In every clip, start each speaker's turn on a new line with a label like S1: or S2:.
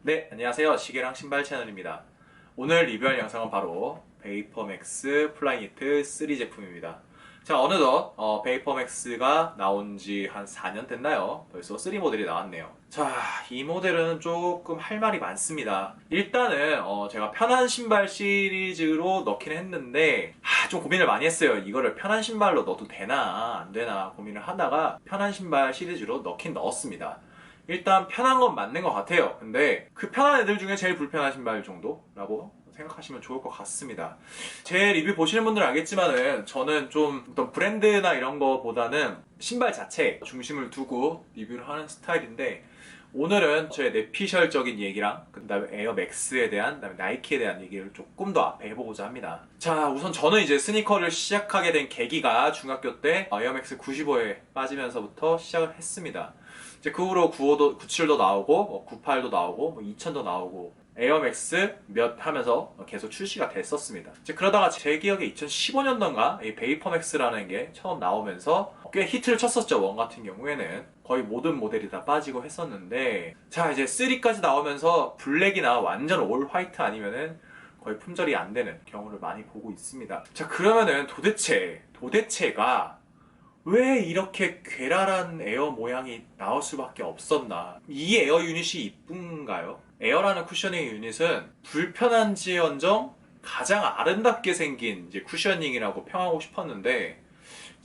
S1: 네, 안녕하세요. 시계랑 신발 채널입니다. 오늘 리뷰할 영상은 바로 베이퍼맥스 플라이니트 3 제품입니다. 자, 어느덧 베이퍼맥스가 나온 지 한 4년 됐나요? 벌써 3 모델이 나왔네요. 자, 이 모델은 조금 할 말이 많습니다. 일단은 제가 편한 신발 시리즈로 넣긴 했는데 좀 고민을 많이 했어요. 이거를 편한 신발로 넣어도 되나 안 되나 고민을 하다가 편한 신발 시리즈로 넣긴 넣었습니다. 일단 편한 건 맞는 것 같아요. 근데 그 편한 애들 중에 제일 불편한 신발 정도라고 생각하시면 좋을 것 같습니다. 제 리뷰 보시는 분들은 알겠지만은 저는 좀 어떤 브랜드나 이런 거보다는 신발 자체에 중심을 두고 리뷰를 하는 스타일인데, 오늘은 저의 내피셜적인 얘기랑 그 다음에 에어맥스에 대한, 그 다음에 나이키에 대한 얘기를 조금 더 앞에 해보고자 합니다. 자, 우선 저는 이제 스니커를 시작하게 된 계기가 중학교 때 에어맥스 95에 빠지면서부터 시작을 했습니다. 이제 그 후로 95도, 97도 나오고 98도 나오고 2000도 나오고 에어맥스 몇 하면서 계속 출시가 됐었습니다. 이제 그러다가 제 기억에 2015년도인가 이 베이퍼맥스라는 게 처음 나오면서 꽤 히트를 쳤었죠. 원 같은 경우에는 거의 모든 모델이 다 빠지고 했었는데, 자 이제 3까지 나오면서 블랙이나 완전 올 화이트 아니면은 거의 품절이 안 되는 경우를 많이 보고 있습니다. 자, 그러면은 도대체가 왜 이렇게 괴랄한 에어 모양이 나올 수밖에 없었나? 이 에어 유닛이 이쁜가요? 에어라는 쿠셔닝 유닛은 불편한지언정 가장 아름답게 생긴 이제 쿠셔닝이라고 평하고 싶었는데,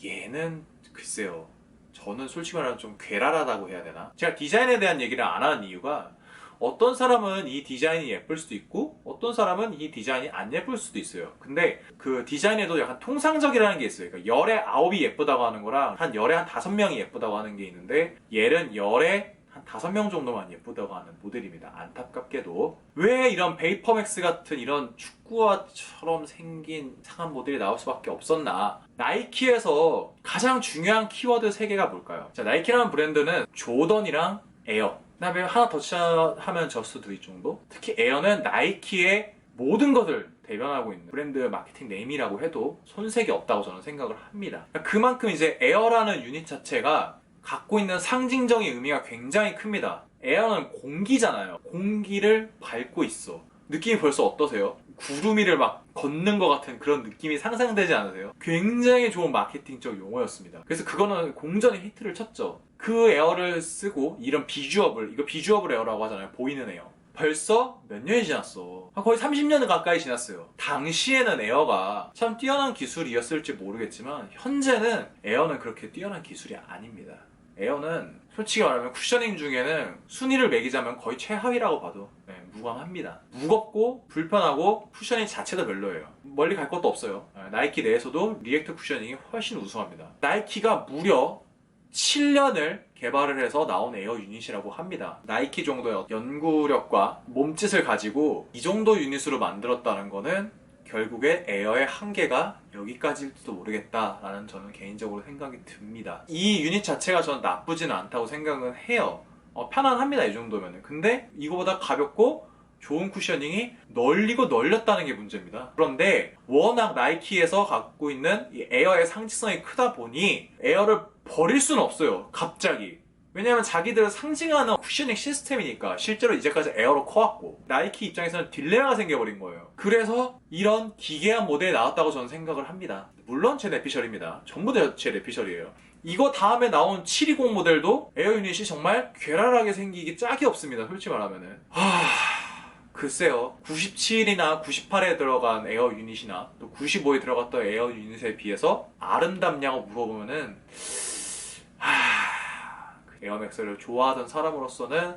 S1: 얘는 글쎄요. 저는 솔직히 말하면 좀 괴랄하다고 해야 되나? 제가 디자인에 대한 얘기를 안 하는 이유가, 어떤 사람은 이 디자인이 예쁠 수도 있고 어떤 사람은 이 디자인이 안 예쁠 수도 있어요. 근데 그 디자인에도 약간 통상적이라는 게 있어요. 그러니까 열에 9이 예쁘다고 하는 거랑 한 열에 한 5명이 예쁘다고 하는 게 있는데, 얘는 열에 한 5명 정도만 예쁘다고 하는 모델입니다. 안타깝게도. 왜 이런 베이퍼맥스 같은 이런 축구화처럼 생긴 이상한 모델이 나올 수밖에 없었나? 나이키에서 가장 중요한 키워드 3개가 뭘까요? 자, 나이키라는 브랜드는 조던이랑 에어, 그다음에 하나 더 하면 저스트 두잇 정도? 특히 에어는 나이키의 모든 것을 대변하고 있는 브랜드 마케팅 네임이라고 해도 손색이 없다고 저는 생각을 합니다. 그만큼 이제 에어라는 유닛 자체가 갖고 있는 상징적인 의미가 굉장히 큽니다. 에어는 공기잖아요. 공기를 밟고 있어. 느낌이 벌써 어떠세요? 구름 위를 막 걷는 것 같은 그런 느낌이 상상되지 않으세요? 굉장히 좋은 마케팅적 용어였습니다. 그래서 그거는 공전의 히트를 쳤죠. 그 에어를 쓰고 이런 비주얼을, 이거 비주얼 에어라고 하잖아요. 보이는 에어. 벌써 몇 년이 지났어. 거의 30년 가까이 지났어요. 당시에는 에어가 참 뛰어난 기술이었을지 모르겠지만 현재는 에어는 그렇게 뛰어난 기술이 아닙니다. 에어는 솔직히 말하면 쿠셔닝 중에는 순위를 매기자면 거의 최하위라고 봐도 무방합니다. 무겁고 불편하고 쿠셔닝 자체도 별로예요. 멀리 갈 것도 없어요. 나이키 내에서도 리액트 쿠셔닝이 훨씬 우수합니다. 나이키가 무려 7년을 개발을 해서 나온 에어 유닛이라고 합니다. 나이키 정도의 연구력과 몸짓을 가지고 이 정도 유닛으로 만들었다는 거는 결국에 에어의 한계가 여기까지일지도 모르겠다라는 저는 개인적으로 생각이 듭니다. 이 유닛 자체가 저는 나쁘지는 않다고 생각은 해요. 편안합니다, 이 정도면은. 근데 이거보다 가볍고 좋은 쿠셔닝이 널리고 널렸다는 게 문제입니다. 그런데 워낙 나이키에서 갖고 있는 이 에어의 상징성이 크다 보니 에어를 버릴 수는 없어요, 갑자기. 왜냐면 자기들을 상징하는 쿠셔닝 시스템이니까. 실제로 이제까지 에어로 커왔고 나이키 입장에서는 딜레마가 생겨버린 거예요. 그래서 이런 기괴한 모델이 나왔다고 저는 생각을 합니다. 물론 제 내피셜입니다. 전부 다 제 내피셜이에요. 이거 다음에 나온 720 모델도 에어 유닛이 정말 괴랄하게 생기기 짝이 없습니다, 솔직히 말하면은. 글쎄요. 97이나 98에 들어간 에어 유닛이나 또 95에 들어갔던 에어 유닛에 비해서 아름답냐고 물어보면은 에어맥스를 좋아하던 사람으로서는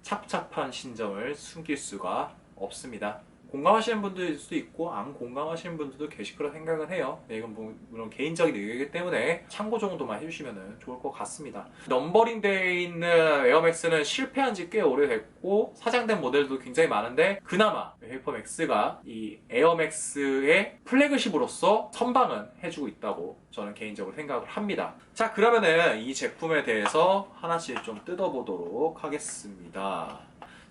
S1: 찹찹한 심정을 숨길 수가 없습니다. 공감하시는 분들일 수도 있고 안 공감하시는 분들도 계실 거라 생각은 해요. 이건 물론 개인적인 의견이기 때문에 참고 정도만 해주시면 좋을 것 같습니다. 넘버링 되어 있는 에어맥스는 실패한 지 꽤 오래됐고 사장된 모델도 굉장히 많은데, 그나마 베이퍼맥스가 이 에어맥스의 플래그십으로서 선방은 해주고 있다고 저는 개인적으로 생각을 합니다. 자, 그러면은 이 제품에 대해서 하나씩 좀 뜯어보도록 하겠습니다.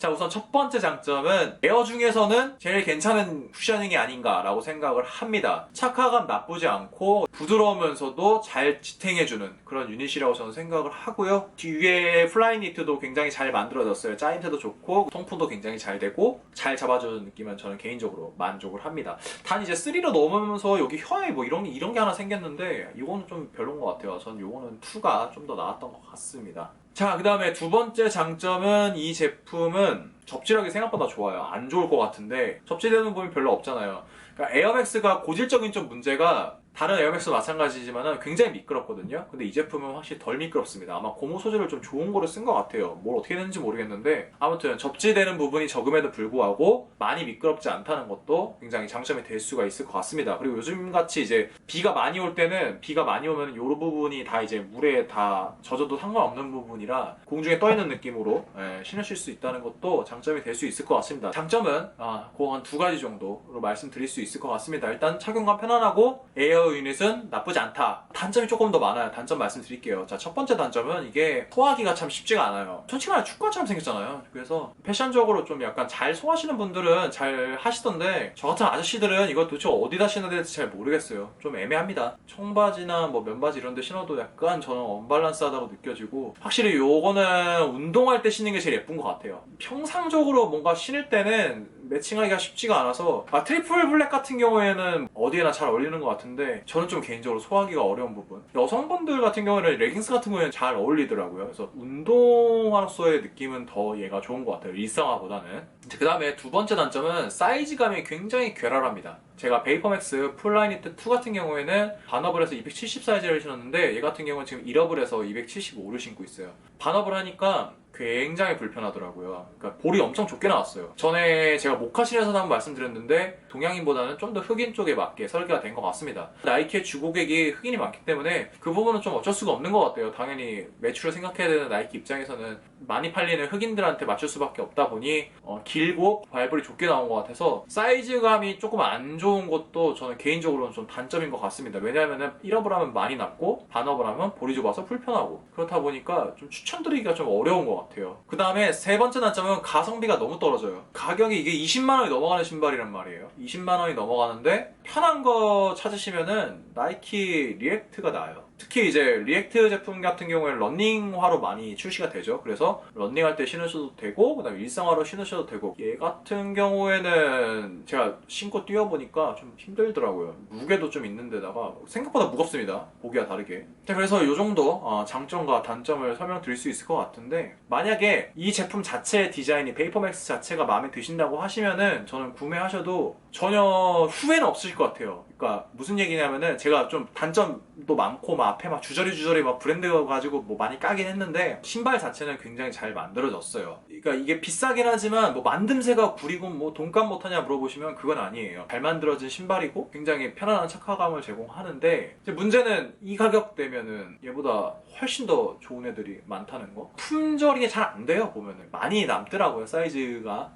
S1: 자, 우선 첫 번째 장점은 에어 중에서는 제일 괜찮은 쿠셔닝이 아닌가라고 생각을 합니다. 착화감 나쁘지 않고 부드러우면서도 잘 지탱해주는 그런 유닛이라고 저는 생각을 하고요. 뒤에 플라이니트도 굉장히 잘 만들어졌어요. 짜임새도 좋고 통풍도 굉장히 잘 되고 잘 잡아주는 느낌은 저는 개인적으로 만족을 합니다. 단 이제 3로 넘으면서 여기 혀에 뭐 이런 게 하나 생겼는데 이거는 좀 별론 것 같아요. 전 이거는 2가 좀 더 나았던 것 같습니다. 자, 그 다음에 두 번째 장점은 이 제품은 접지력이 생각보다 좋아요. 안 좋을 것 같은데 접지되는 부분이 별로 없잖아요. 그러니까 에어맥스가 고질적인 좀 문제가 다른 에어맥스도 마찬가지지만 굉장히 미끄럽거든요. 근데 이 제품은 확실히 덜 미끄럽습니다. 아마 고무 소재를 좀 좋은 거를 쓴 것 같아요. 뭘 어떻게 됐는지 모르겠는데 아무튼 접지되는 부분이 적음에도 불구하고 많이 미끄럽지 않다는 것도 굉장히 장점이 될 수가 있을 것 같습니다. 그리고 요즘같이 이제 비가 많이 올 때는 비가 많이 오면 이 부분이 다 이제 물에 다 젖어도 상관없는 부분이라 공중에 떠있는 느낌으로 신으실 수 있다는 것도 장점이 될 수 있을 것 같습니다. 장점은 그 한 2가지 정도로 말씀드릴 수 있을 것 같습니다. 일단 착용감 편안하고 에어 유닛은 나쁘지 않다. 단점이 조금 더 많아요. 단점 말씀드릴게요. 자, 첫 번째 단점은 이게 소화하기가 참 쉽지가 않아요. 솔직히 말해 축구화처럼 생겼잖아요. 그래서 패션적으로 좀 약간 잘 소화하시는 분들은 잘 하시던데 저 같은 아저씨들은 이거 도대체 어디다 신어야 될지 잘 모르겠어요. 좀 애매합니다. 청바지나 뭐 면바지 이런 데 신어도 약간 저는 언밸런스하다고 느껴지고 확실히 요거는 운동할 때 신는 게 제일 예쁜 것 같아요. 평상적으로 뭔가 신을 때는 매칭하기가 쉽지가 않아서 트리플 블랙 같은 경우에는 어디에나 잘 어울리는 것 같은데 저는 좀 개인적으로 소화하기가 어려운 부분. 여성분들 같은 경우에는 레깅스 같은 경우에는 잘 어울리더라고요. 그래서 운동화로서의 느낌은 더 얘가 좋은 것 같아요. 일상화보다는. 그 다음에 두 번째 단점은 사이즈감이 굉장히 괴랄합니다. 제가 베이퍼맥스 풀라이니트 2 같은 경우에는 반업을 해서 270 사이즈를 신었는데 얘 같은 경우는 지금 1업을 해서 275를 신고 있어요. 반업을 하니까 굉장히 불편하더라고요. 그러니까 볼이 엄청 좁게 나왔어요. 전에 제가 모카실에서도 한번 말씀드렸는데 동양인보다는 좀 더 흑인 쪽에 맞게 설계가 된 것 같습니다. 나이키의 주고객이 흑인이 많기 때문에 그 부분은 좀 어쩔 수가 없는 것 같아요. 당연히 매출을 생각해야 되는 나이키 입장에서는 많이 팔리는 흑인들한테 맞출 수밖에 없다 보니 길고 발볼이 좁게 나온 것 같아서 사이즈감이 조금 안 좋은 것도 저는 개인적으로는 좀 단점인 것 같습니다. 왜냐하면 1업을 하면 많이 남고 반업을 하면 볼이 좁아서 불편하고 그렇다 보니까 좀 추천드리기가 좀 어려운 것 같아요. 그 다음에 세 번째 단점은 가성비가 너무 떨어져요. 가격이 이게 20만원이 넘어가는 신발이란 말이에요. 20만원이 넘어가는데 편한 거 찾으시면은 나이키 리액트가 나아요. 특히 이제 리액트 제품 같은 경우에는 러닝화로 많이 출시가 되죠. 그래서 러닝할 때 신으셔도 되고 그다음에 일상화로 신으셔도 되고 얘 같은 경우에는 제가 신고 뛰어보니까 좀 힘들더라고요. 무게도 좀 있는데다가 생각보다 무겁습니다. 보기와 다르게. 자, 그래서 이 정도 장점과 단점을 설명드릴 수 있을 것 같은데 만약에 이 제품 자체의 디자인이 베이퍼맥스 자체가 마음에 드신다고 하시면은 저는 구매하셔도 전혀 후회는 없으실 것 같아요. 그러니까 무슨 얘기냐면은 제가 좀 단점도 많고 막 앞에 막 주저리 막 브랜드 가지고 뭐 많이 까긴 했는데 신발 자체는 굉장히 잘 만들어졌어요. 그러니까 이게 비싸긴 하지만 뭐 만듦새가 구리고 뭐 돈값 못하냐 물어보시면 그건 아니에요. 잘 만들어진 신발이고 굉장히 편안한 착화감을 제공하는데 이제 문제는 이 가격대면은 얘보다 훨씬 더 좋은 애들이 많다는 거. 품절이 잘 안 돼요. 보면은 많이 남더라고요. 사이즈가.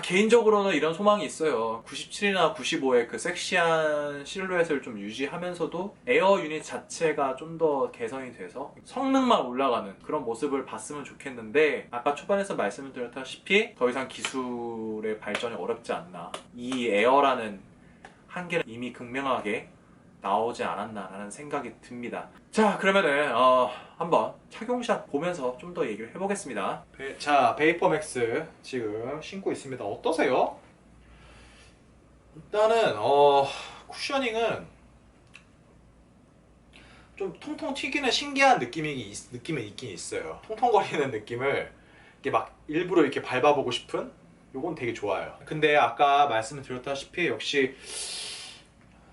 S1: 개인적으로는 이런 소망이 있어요. 97이나 95의 그 섹시한 실루엣을 좀 유지하면서도 에어 유닛 자체가 좀 더 개선이 돼서 성능만 올라가는 그런 모습을 봤으면 좋겠는데 아까 초반에서 말씀을 드렸다시피 더 이상 기술의 발전이 어렵지 않나. 이 에어라는 한계는 이미 극명하게 나오지 않았나라는 생각이 듭니다. 자, 그러면은 한번 착용샷 보면서 좀 더 얘기를 해보겠습니다. 자, 베이퍼맥스 지금 신고 있습니다. 어떠세요? 일단은 쿠셔닝은 좀 통통 튀기는 신기한 느낌이 있긴 있어요. 통통거리는 느낌을 이렇게 막 일부러 이렇게 밟아보고 싶은 요건 되게 좋아요. 근데 아까 말씀을 드렸다시피 역시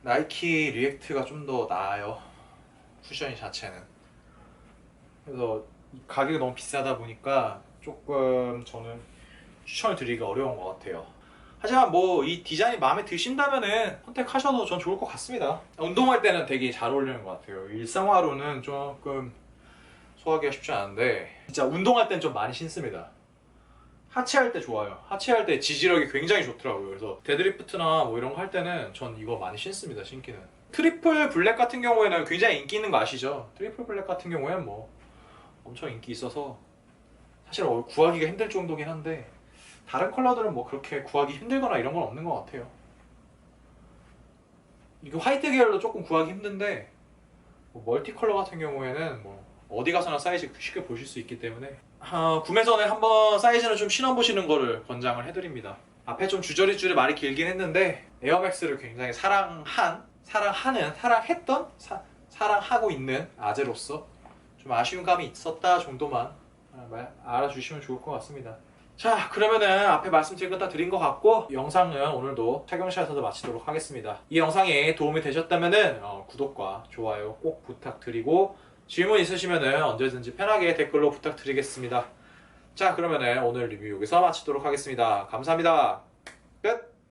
S1: 나이키 리액트가 좀 더 나아요. 쿠셔닝 자체는. 그래서 가격이 너무 비싸다 보니까 조금 저는 추천을 드리기가 어려운 것 같아요. 하지만 뭐 이 디자인이 마음에 드신다면은 선택하셔도 전 좋을 것 같습니다. 운동할 때는 되게 잘 어울리는 것 같아요. 일상화로는 조금 소화하기가 쉽지 않은데 진짜 운동할 땐 좀 많이 신습니다. 하체할 때 좋아요. 하체할 때 지지력이 굉장히 좋더라고요. 그래서 데드리프트나 뭐 이런 거 할 때는 전 이거 많이 신습니다. 신기는. 트리플 블랙 같은 경우에는 굉장히 인기 있는 거 아시죠? 트리플 블랙 같은 경우에는 뭐 엄청 인기 있어서 사실 구하기가 힘들 정도긴 한데 다른 컬러들은 뭐 그렇게 구하기 힘들거나 이런 건 없는 것 같아요. 이거 화이트 계열도 조금 구하기 힘든데 뭐 멀티 컬러 같은 경우에는 뭐 어디 가서나 사이즈 쉽게 보실 수 있기 때문에 구매 전에 한번 사이즈는 좀 신어보시는 거를 권장을 해드립니다. 앞에 좀 주저리주저리 말이 길긴 했는데 에어맥스를 굉장히 사랑하고 있는 아재로서 좀 아쉬운 감이 있었다 정도만 알아주시면 좋을 것 같습니다. 자, 그러면은 앞에 말씀드린 거 다 드린 것 같고 영상은 오늘도 착용샷에서 마치도록 하겠습니다. 이 영상이 도움이 되셨다면은 구독과 좋아요 꼭 부탁드리고 질문 있으시면은 언제든지 편하게 댓글로 부탁드리겠습니다. 자, 그러면은 오늘 리뷰 여기서 마치도록 하겠습니다. 감사합니다. 끝!